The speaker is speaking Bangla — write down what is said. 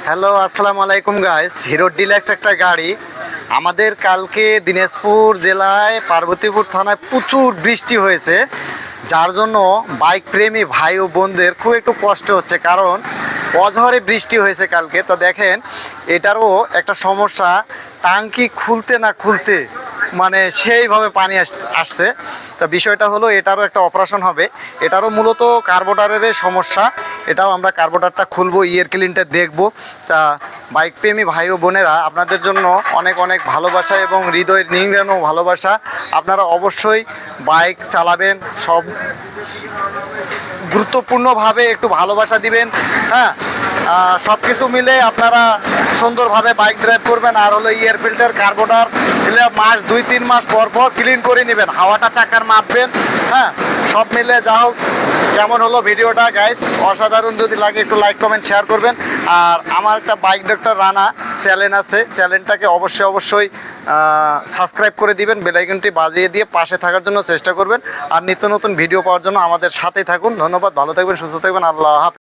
হ্যালো, আসসালামু আলাইকুম গাইস। হিরো ডিলাক্স একটা গাড়ি আমাদের কালকে দিনাজপুর জেলায় পার্বতীপুর থানায় প্রচুর বৃষ্টি হয়েছে, যার জন্য বাইক প্রেমী ভাই ও বোনদের খুব একটু কষ্ট হচ্ছে, কারণ অঝরে বৃষ্টি হয়েছে কালকে। তো দেখেন, এটারও একটা সমস্যা, টাঙ্কি খুলতে না খুলতে মানে সেইভাবে পানি আসছে। তা বিষয়টা হলো, এটারও একটা অপারেশন হবে। এটারও মূলত কার্বোরেটরের সমস্যা। এটাও আমরা কার্বোরেটরটা খুলবো, ইয়ার ক্লিনটা দেখবো। তা বাইক প্রেমী ভাই ও বোনেরা, আপনাদের জন্য অনেক অনেক ভালোবাসা এবং হৃদয়ের নিংড়ানো ভালোবাসা। আপনারা অবশ্যই বাইক চালাবেন, সব গুরুত্বপূর্ণভাবে একটু ভালোবাসা দিবেন। হ্যাঁ, সব কিছু মিলে আপনারা সুন্দরভাবে বাইক ড্রাইভ করবেন। আর হলো এয়ার ফিল্টার, কার্বোরেটর এগুলো মাস 2-3 মাস পর পর ক্লিন করে নেবেন, হাওয়াটা চাকার মাপবেন। হ্যাঁ, সব মিলে যা হোক, কেমন হলো ভিডিওটা গাইস? অসাধারণ যদি লাগে একটু লাইক কমেন্ট শেয়ার করবেন। আর আমার একটা বাইক ডক্টর রানা চ্যানেল আছে, চ্যানেলটাকে অবশ্যই সাবস্ক্রাইব করে দিবেন, বেল আইকনটি বাজিয়ে দিয়ে পাশে থাকার জন্য চেষ্টা করবেন। আর নিত্য নতুন ভিডিও পাওয়ার জন্য আমাদের সাথেই থাকুন। ধন্যবাদ, ভালো থাকবেন, সুস্থ থাকবেন, আল্লাহ হাফেজ।